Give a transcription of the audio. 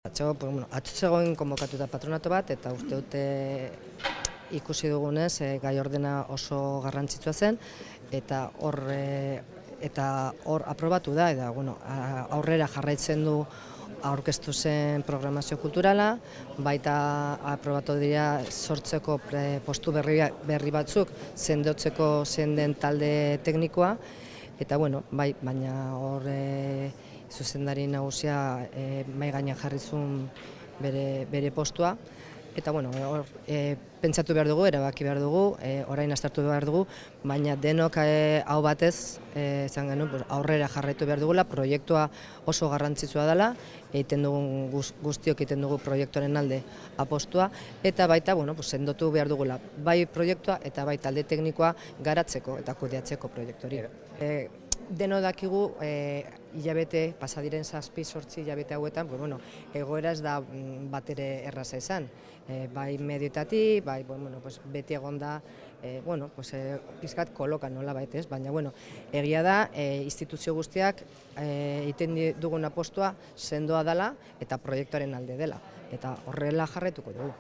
Atzo zegoen konbokatuta patronato bat, eta uste dute ikusi dugunez gai ordena oso garrantzitsua zen, eta hor aprobatu da, eta aurrera jarraitzen du aurkeztu zen programazio kulturala, baita aprobatu dira sortzeko postu berri batzuk sendotzeko zein den talde teknikoa, eta baina hor zuzendari nagusia mahai gainean jarri zuen bere postua, eta hor pentsatu behar dugu, erabaki behar dugu, orain aztertu behar dugu, baina denok hau batez esan genuen aurrera jarraitu behar dugula, proiektua oso garrantzitsua dela, guztiok egiten dugu proiektuaren alde apostua, eta baita sendotu behar dugula, bai proiektua eta bai talde teknikoa garatzeko eta kudeatzeko proiektu hori. Deno dakigu hilabete, pasadiren 7-8 hilabete hauetan, egoera ez da batere erraza izan. Bai medioetatik, bai beti egon da, pizkat kolokan nola baitez, baina egia da instituzio guztiak egiten dugun apostua sendoa dela eta proiektuaren alde dela, eta horrela jarraituko dugu.